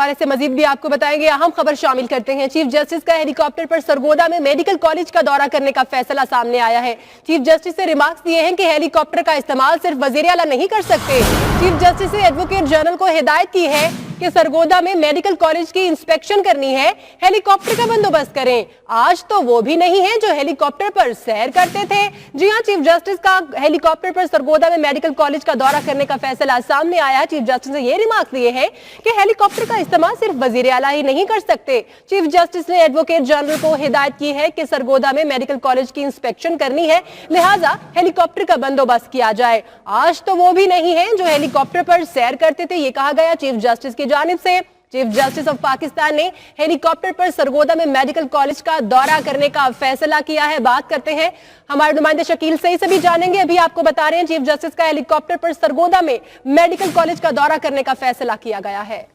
हवाले से मजीद भी आपको बताएंगे। अहम खबर शामिल करते हैं। चीफ जस्टिस का हेलीकॉप्टर पर सरगोदा में मेडिकल कॉलेज का दौरा करने का फैसला सामने आया है। चीफ जस्टिस ने रिमार्क्स दिए हैं कि हेलीकॉप्टर का इस्तेमाल सिर्फ वजीर आला नहीं कर सकते। चीफ जस्टिस ने एडवोकेट जनरल को हिदायत की है कि सरगोदा में मेडिकल कॉलेज की इंस्पेक्शन करनी है, हेलीकॉप्टर का बंदोबस्त करें। आज तो वो भी नहीं है जो हेलीकॉप्टर पर सैर करते थे। जी हां, चीफ जस्टिस का हेलीकॉप्टर पर सरगोदा में मेडिकल कॉलेज का दौरा करने का फैसला सामने आया। चीफ जस्टिस ने यह रिमार्क्स दिए हैं कि हेलीकॉप्टर का इस्तेमाल सिर्फ वजीर आला ही नहीं कर सकते। चीफ जस्टिस ने एडवोकेट जनरल को हिदायत की है कि सरगोदा में मेडिकल कॉलेज की इंस्पेक्शन करनी है, लिहाजा हेलीकॉप्टर का बंदोबस्त किया जाए। आज तो वो भी नहीं है जो हेलीकॉप्टर पर सैर करते थे, ये कहा गया चीफ जस्टिस की जानिब से। चीफ जस्टिस ऑफ पाकिस्तान ने हेलीकॉप्टर पर सरगोदा में मेडिकल कॉलेज का दौरा करने का फैसला किया है। बात करते हैं हमारे नुमाइंदे शकील सही से भी जानेंगे। अभी आपको बता रहे हैं चीफ जस्टिस का हेलीकॉप्टर पर सरगोदा में मेडिकल कॉलेज का दौरा करने का फैसला किया गया है।